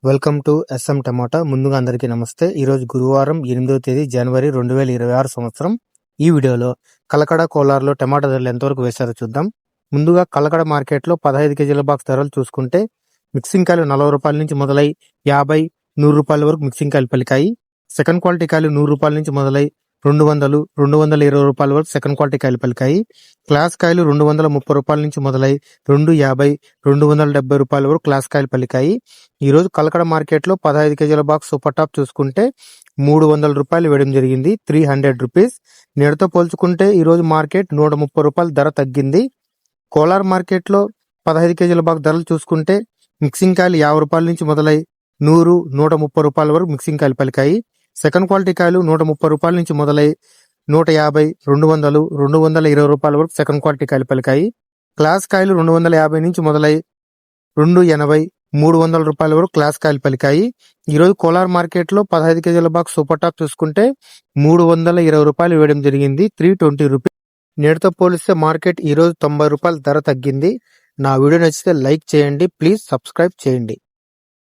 Welcome to S M టమాటా. ముందుగా అందరికీ నమస్తే. ఈరోజు గురువారం 8వ తేదీ జనవరి 2026 సంవత్సరం. ఈ వీడియోలో కలకడ కోలార్లో టమాటా ధరలు ఎంతవరకు వేశారో చూద్దాం. ముందుగా కలకడ మార్కెట్లో 15 కేజీల బాక్స్ ధరలు చూసుకుంటే మిక్సింగ్ కాయలు 40 రూపాయల నుంచి మొదలై 50, 100 రూపాయల వరకు మిక్సింగ్ కాయలు పలికాయి. సెకండ్ క్వాలిటీ కాయలు 100 రూపాయల నుంచి మొదలై 200, 220 రూపాయల వరకు సెకండ్ క్వాలిటీ కాయలు పలికాయి. క్లాస్ కాయలు 230 రూపాయల నుంచి మొదలై 250, 270 రూపాయల వరకు క్లాస్ కాయలు పలికాయి. ఈ రోజు కలకడ మార్కెట్ లో 15 కేజీల బాక్స్ సూపర్ టాప్ చూసుకుంటే 300 రూపాయలు వేయడం జరిగింది, 300 రూపీస్. నేడుతో పోల్చుకుంటే ఈ రోజు మార్కెట్ 130 రూపాయలు ధర తగ్గింది. కోలార్ మార్కెట్ లో 15 కేజీల బాక్స్ ధరలు చూసుకుంటే మిక్సింగ్ కాయలు 50 రూపాయల నుంచి మొదలై 100, 130 రూపాయల వరకు మిక్సింగ్ కాయలు పలికాయి. సెకండ్ క్వాలిటీ కాయలు 130 రూపాయల నుంచి మొదలై 150, 200, 220 రూపాయల వరకు సెకండ్ క్వాలిటీ కాయలు పలికాయి. క్లాస్ కాయలు 250 నుంచి మొదలై 280, 300 రూపాయల వరకు క్లాస్ కాయలు పలికాయి. ఈ రోజు కోలార్ మార్కెట్ లో 15 కేజీల బాక్స్ సూపర్ టాప్ చూసుకుంటే 320 రూపాయలు వేయడం జరిగింది, 320 రూపీస్. నేటితో పోలిస్తే మార్కెట్ ఈ రోజు 90 రూపాయల ధర తగ్గింది. నా వీడియో నచ్చితే లైక్ చేయండి, ప్లీజ్ సబ్స్క్రైబ్ చేయండి.